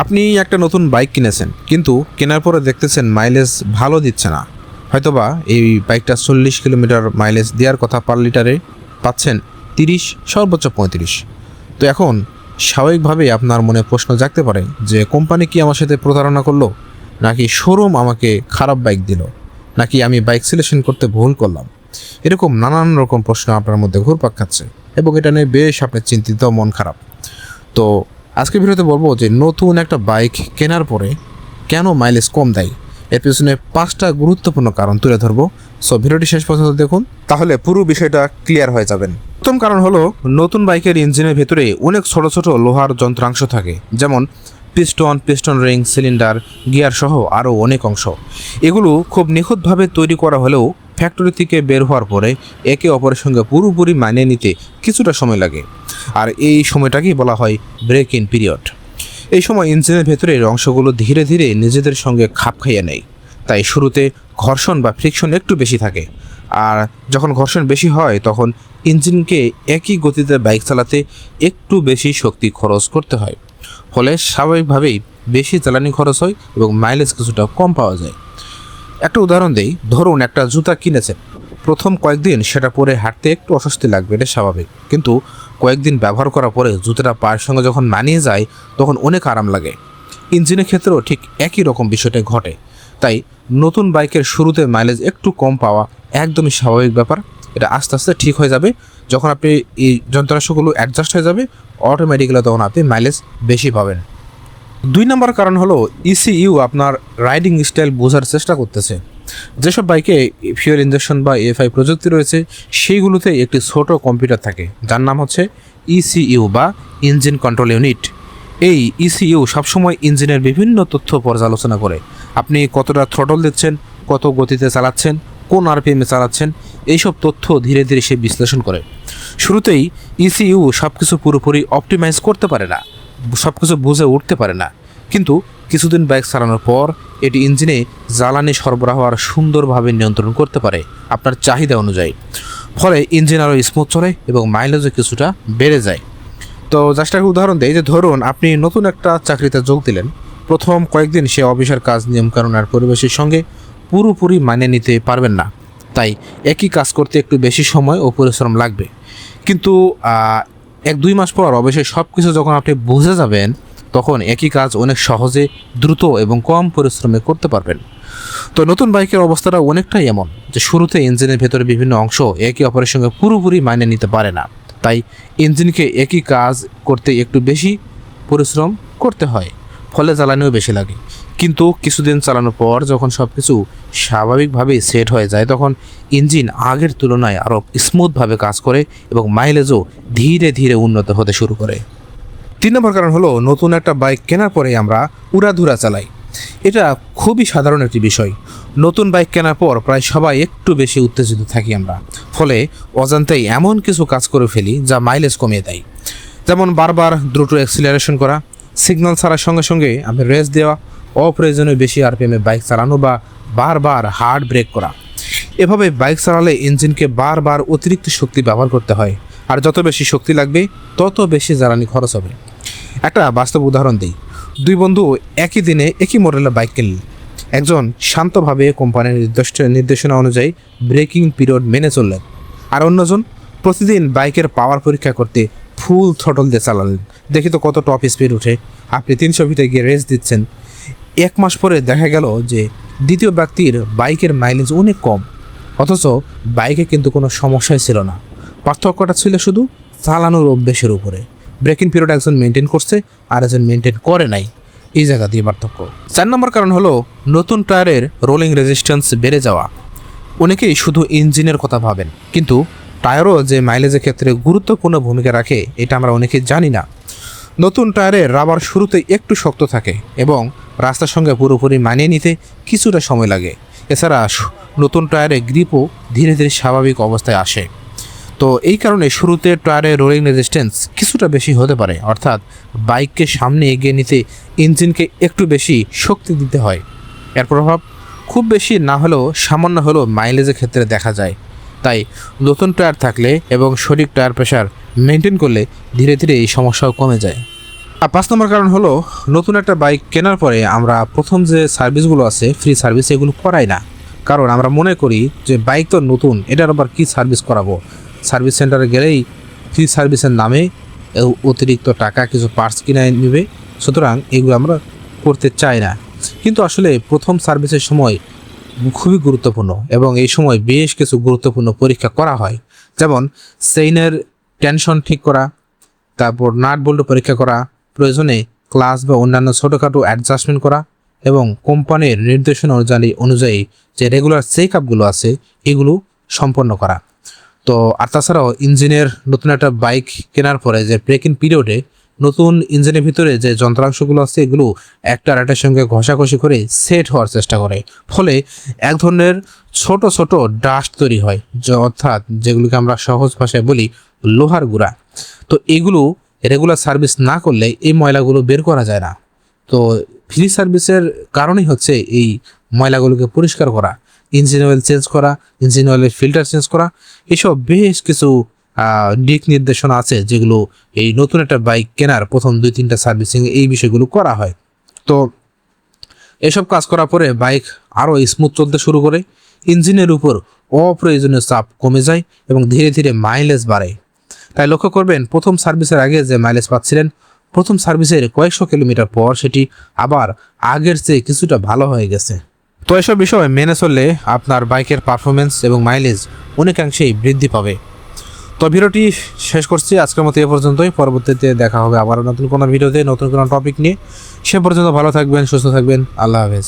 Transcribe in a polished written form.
আপনি একটা নতুন বাইক কিনেছেন, কিন্তু কেনার পরে দেখতেছেন মাইলেজ ভালো দিচ্ছে না। হয়তোবা এই বাইকটা 40 কিলোমিটার মাইলেজ দেওয়ার কথা পার লিটারে, পাচ্ছেন 30, সর্বোচ্চ 35। তো এখন স্বাভাবিকভাবেই আপনার মনে প্রশ্ন জাগতে পারে যে কোম্পানি কি আমার সাথে প্রতারণা করলো, নাকি শোরুম আমাকে খারাপ বাইক দিল, নাকি আমি বাইক সিলেকশন করতে ভুল করলাম। এরকম নানান রকম প্রশ্ন আপনার মধ্যে ঘুরপাক খাচ্ছে এবং এটা নিয়ে বেশ আপনি চিন্তিত, মন খারাপ। তো আজকে ভিডিওতে বলবো যে নতুন একটা বাইক কেনার পরে কেন মাইলেজ কম দেয়, এর পিছনে 5টা গুরুত্বপূর্ণ কারণ তুলে ধরবো। সো ভিডিওটি শেষ পর্যন্ত দেখুন, তাহলে পুরো বিষয়টা ক্লিয়ার হয়ে যাবেন। প্রথম কারণ হলো, নতুন বাইকের ইঞ্জিনের ভেতরে অনেক ছোট ছোট লোহার যন্ত্রাংশ থাকে, যেমন পিস্টন রিং, সিলিন্ডার, গিয়ার সহ আরও অনেক অংশ। এগুলো খুব নিখুঁতভাবে তৈরি করা হলেও ফ্যাক্টরি থেকে বের হওয়ার পরে একে অপরের সঙ্গে পুরোপুরি মানিয়ে নিতে কিছুটা সময় লাগে, আর এই সময়টাকেই বলা হয় ব্রেক ইন পিরিয়ড। এই সময় ইঞ্জিনের ভেতরের অংশগুলো ধীরে ধীরে নিজেদের সঙ্গে খাপ খাইয়ে নেয়, তাই শুরুতে ঘর্ষণ বা ফ্রিকশন একটু বেশি থাকে। আর যখন ঘর্ষণ বেশি হয় তখন ইঞ্জিনকে একই গতিতে বাইক চালাতে একটু বেশি শক্তি খরচ করতে হয়, ফলে স্বাভাবিকভাবেই বেশি জ্বালানি খরচ হয় এবং মাইলেজ কিছুটা কম পাওয়া যায়। একটা উদাহরণ দেই, ধরুন একটা জুতা কিনেছেন, প্রথম কয়েকদিন সেটা পরে হাঁটতে একটু অস্বস্তি লাগবে, এটা স্বাভাবিক। কিন্তু কয়েকদিন ব্যবহার করার পরে জুতাটা পায়ের সঙ্গে যখন মানিয়ে যায় তখন অনেক আরাম লাগে। ইঞ্জিনের ক্ষেত্রেও ঠিক একই রকম বিষয়টা ঘটে। তাই নতুন বাইকের শুরুতে মাইলেজ একটু কম পাওয়া একদমই স্বাভাবিক ব্যাপার। এটা আস্তে আস্তে ঠিক হয়ে যাবে, যখন আপনি এই যন্ত্রাংশগুলো অ্যাডজাস্ট হয়ে যাবে অটোমেটিক্যালি, তখন আপনি মাইলেজ বেশি পাবেন। 2 নম্বর কারণ হলো, ইসিইউ আপনার রাইডিং স্টাইল বোঝার চেষ্টা করতেছে। যেসব বাইকে ফিউয়েল ইঞ্জেকশন বা এফআই প্রযুক্তি রয়েছে, সেইগুলোতে একটি ছোট কম্পিউটার থাকে যার নাম হচ্ছে ইসিইউ বা ইঞ্জিন কন্ট্রোল ইউনিট। এই ইসিইউ সবসময় ইঞ্জিনের বিভিন্ন তথ্য পর্যালোচনা করে। আপনি কতটা থ্রটল দিচ্ছেন, কত গতিতে চালাচ্ছেন, কোন আরপিএমে চালাচ্ছেন, এইসব তথ্য ধীরে ধীরে সে বিশ্লেষণ করে। শুরুতেই ইসিইউ সব কিছু পুরোপুরি অপটিমাইজ করতে পারে না, সব কিছু বুঝে উঠতে পারে না, কিন্তু কিছুদিন বাইক চালানোর পর এটি ইঞ্জিনে জ্বালানি সরবরাহ আর সুন্দরভাবে নিয়ন্ত্রণ করতে পারে আপনার চাহিদা অনুযায়ী। ফলে ইঞ্জিন আরও স্মুথ চলে এবং মাইলেজও কিছুটা বেড়ে যায়। তো জাস্ট একটা উদাহরণ দেয়, যে ধরুন আপনি নতুন একটা চাকরিতে যোগ দিলেন, প্রথম কয়েকদিন সে অফিসের কাজ, নিয়মকানুন আর পরিবেশের সঙ্গে পুরোপুরি মানিয়ে নিতে পারবেন না, তাই একই কাজ করতে একটু বেশি সময় ও পরিশ্রম লাগবে। কিন্তু 1-2 মাস পর অবশ্যই সব কিছু যখন আপনি বুঝে যাবেন, তখন একই কাজ অনেক সহজে, দ্রুত এবং কম পরিশ্রমে করতে পারবেন। তো নতুন বাইকের অবস্থাটা অনেকটাই এমন যে শুরুতে ইঞ্জিনের ভেতরে বিভিন্ন অংশ একে অপরের সঙ্গে পুরোপুরি মানিয়ে নিতে পারে না, তাই ইঞ্জিনকে একই কাজ করতে একটু বেশি পরিশ্রম করতে হয়, ফলে জ্বালানিও বেশি লাগে। কিন্তু কিছুদিন চালানোর পর যখন সব কিছু স্বাভাবিকভাবেই সেট হয়ে যায়, তখন ইঞ্জিন আগের তুলনায় আরও স্মুথভাবে কাজ করে এবং মাইলেজও ধীরে ধীরে উন্নত হতে শুরু করে। 3 নম্বর কারণ হলো, নতুন একটা বাইক কেনার পরে আমরা উড়াধুরা চালাই। এটা খুবই সাধারণ একটি বিষয়। নতুন বাইক কেনার পর প্রায় সবাই একটু বেশি উত্তেজিত থাকি আমরা, ফলে অজান্তেই এমন কিছু কাজ করে ফেলি যা মাইলেজ কমিয়ে দেয়। যেমন বারবার দ্রুত অ্যাক্সিলারেশন করা, সিগন্যাল ছাড়ার সঙ্গে সঙ্গে আমি রেস দেওয়া, অপ্রয়োজনীয় বেশি আরপিএমে বাইক চালানো বা বারবার হার্ড ব্রেক করা। এভাবে বাইক চালালে ইঞ্জিনকে বারবার অতিরিক্ত শক্তি ব্যবহার করতে হয়, আর যত বেশি শক্তি লাগবে তত বেশি জ্বালানি খরচ হবে। একটা বাস্তব উদাহরণ দিই, 2 বন্ধু একই দিনে একই মডেলের বাইক কিনলেন। একজন শান্তভাবে কোম্পানির নির্দেশনা অনুযায়ী ব্রেকিং পিরিয়ড মেনে চললেন, আর অন্যজন প্রতিদিন বাইকের পাওয়ার পরীক্ষা করতে ফুল থ্রটল দিয়ে চালালেন। দেখি তো কত টপ স্পিড উঠে। আপনি 300 ফিটে গিয়ে রেস দিচ্ছেন। 1 মাস পরে দেখা গেল যে দ্বিতীয় ব্যক্তির বাইকের মাইলেজ অনেক কম, অথচ বাইকে কিন্তু কোনো সমস্যাই ছিল না। পার্থক্যটা ছিল শুধু চালানোর অভ্যেসের উপরে। ব্রেকিং পিরিয়ড একজন মেনটেন করছে আর একজন মেনটেন করে নাই, এই জায়গা দিয়ে পার্থক্য। 4 নম্বর কারণ হলো, নতুন টায়ারের রোলিং রেজিস্ট্যান্স বেড়ে যাওয়া। অনেকেই শুধু ইঞ্জিনের কথা ভাবেন, কিন্তু টায়ারও যে মাইলেজের ক্ষেত্রে গুরুত্বপূর্ণ ভূমিকা রাখে এটা আমরা অনেকেই জানি না। নতুন টায়ারের রাবার শুরুতে একটু শক্ত থাকে এবং রাস্তার সঙ্গে পুরোপুরি মানিয়ে নিতে কিছুটা সময় লাগে। এছাড়া নতুন টায়ারে গ্রিপও ধীরে ধীরে স্বাভাবিক অবস্থায় আসে। তো এই কারণে শুরুতে টায়ারের রোলিং রেজিস্ট্যান্স কিছুটা বেশি হতে পারে, অর্থাৎ বাইককে সামনে এগিয়ে নিতে ইঞ্জিনকে একটু বেশি শক্তি দিতে হয়। এর প্রভাব খুব বেশি না হলেও সামান্য হলেও মাইলেজের ক্ষেত্রে দেখা যায়। তাই নতুন টায়ার থাকলে এবং সঠিক টায়ার প্রেশার মেনটেন করলে ধীরে ধীরে এই সমস্যাও কমে যায়। আর 5 নম্বর কারণ হলো নতুন একটা বাইক কেনার পরে আমরা প্রথম যে সার্ভিসগুলো আছে ফ্রি সার্ভিস এগুলো করাই না। কারণ আমরা মনে করি যে বাইক তো নতুন, এটার আবার কী সার্ভিস করাবো, সার্ভিস সেন্টারে গেলেই ফ্রি সার্ভিসের নামে অতিরিক্ত টাকা কিছু পার্টস কিনে নেবে, সুতরাং এগুলো আমরা করতে চাই না। কিন্তু আসলে প্রথম সার্ভিসের সময় খুবই গুরুত্বপূর্ণ এবং এই সময় বেশ কিছু গুরুত্বপূর্ণ পরীক্ষা করা হয়, যেমন চেইনের টেনশন ঠিক করা, তারপর নাট বল্টু পরীক্ষা করা, প্রয়োজনে ক্লাস বা অন্যান্য ছোটোখাটো অ্যাডজাস্টমেন্ট করা এবং কোম্পানির নির্দেশনা অনুযায়ী যে রেগুলার চেক আপগুলো আছে এগুলো সম্পন্ন করা। তো আর তাছাড়াও ইঞ্জিনের নতুন একটা বাইক কেনার পরে যে ব্রেক ইন পিরিয়ডে নতুন ইঞ্জিনের ভিতরে যে যন্ত্রাংশগুলো আছে এগুলো একটা আরেকটার সঙ্গে ঘষাঘষি করে সেট হওয়ার চেষ্টা করে, ফলে এক ধরনের ছোট ছোট ডাস্ট তৈরি হয়, অর্থাৎ যেগুলোকে আমরা সহজ ভাষায় বলি লোহার গুঁড়া। তো এগুলো রেগুলার সার্ভিস না করলে এই ময়লাগুলো বের করা যায় না। তো ফ্রি সার্ভিসের কারণেই হচ্ছে এই ময়লাগুলোকে পরিষ্কার করা, ইঞ্জিন অয়েল চেঞ্জ করা, ইঞ্জিন অয়েলের ফিল্টার চেঞ্জ করা, এসব বেশ কিছু দিক নির্দেশনা আছে যেগুলো এই নতুন একটা বাইক কেনার প্রথম 2-3টা সার্ভিসিং এই বিষয়গুলো করা হয়। তো এসব কাজ করার পরে বাইক আরও স্মুথ চলতে শুরু করে, ইঞ্জিনের উপর অপ্রয়োজনীয় চাপ কমে যায় এবং ধীরে ধীরে মাইলেজ বাড়ে। তাই লক্ষ্য করবেন প্রথম সার্ভিসের আগে যে মাইলেজ পাচ্ছিলেন, প্রথম সার্ভিসের কয়েকশো কিলোমিটার পর সেটি আবার আগের চেয়ে কিছুটা ভালো হয়ে গেছে। তো এসব বিষয় মেনে চললে আপনার বাইকের পারফরমেন্স এবং মাইলেজ অনেকাংশেই বৃদ্ধি পাবে। তো ভিডিওটি শেষ করছি আজকের মতো এ পর্যন্তই। পরবর্তীতে দেখা হবে আবার নতুন কোনো ভিডিওতে নতুন কোনো টপিক নিয়ে। সে পর্যন্ত ভালো থাকবেন, সুস্থ থাকবেন। আল্লাহ হাফেজ।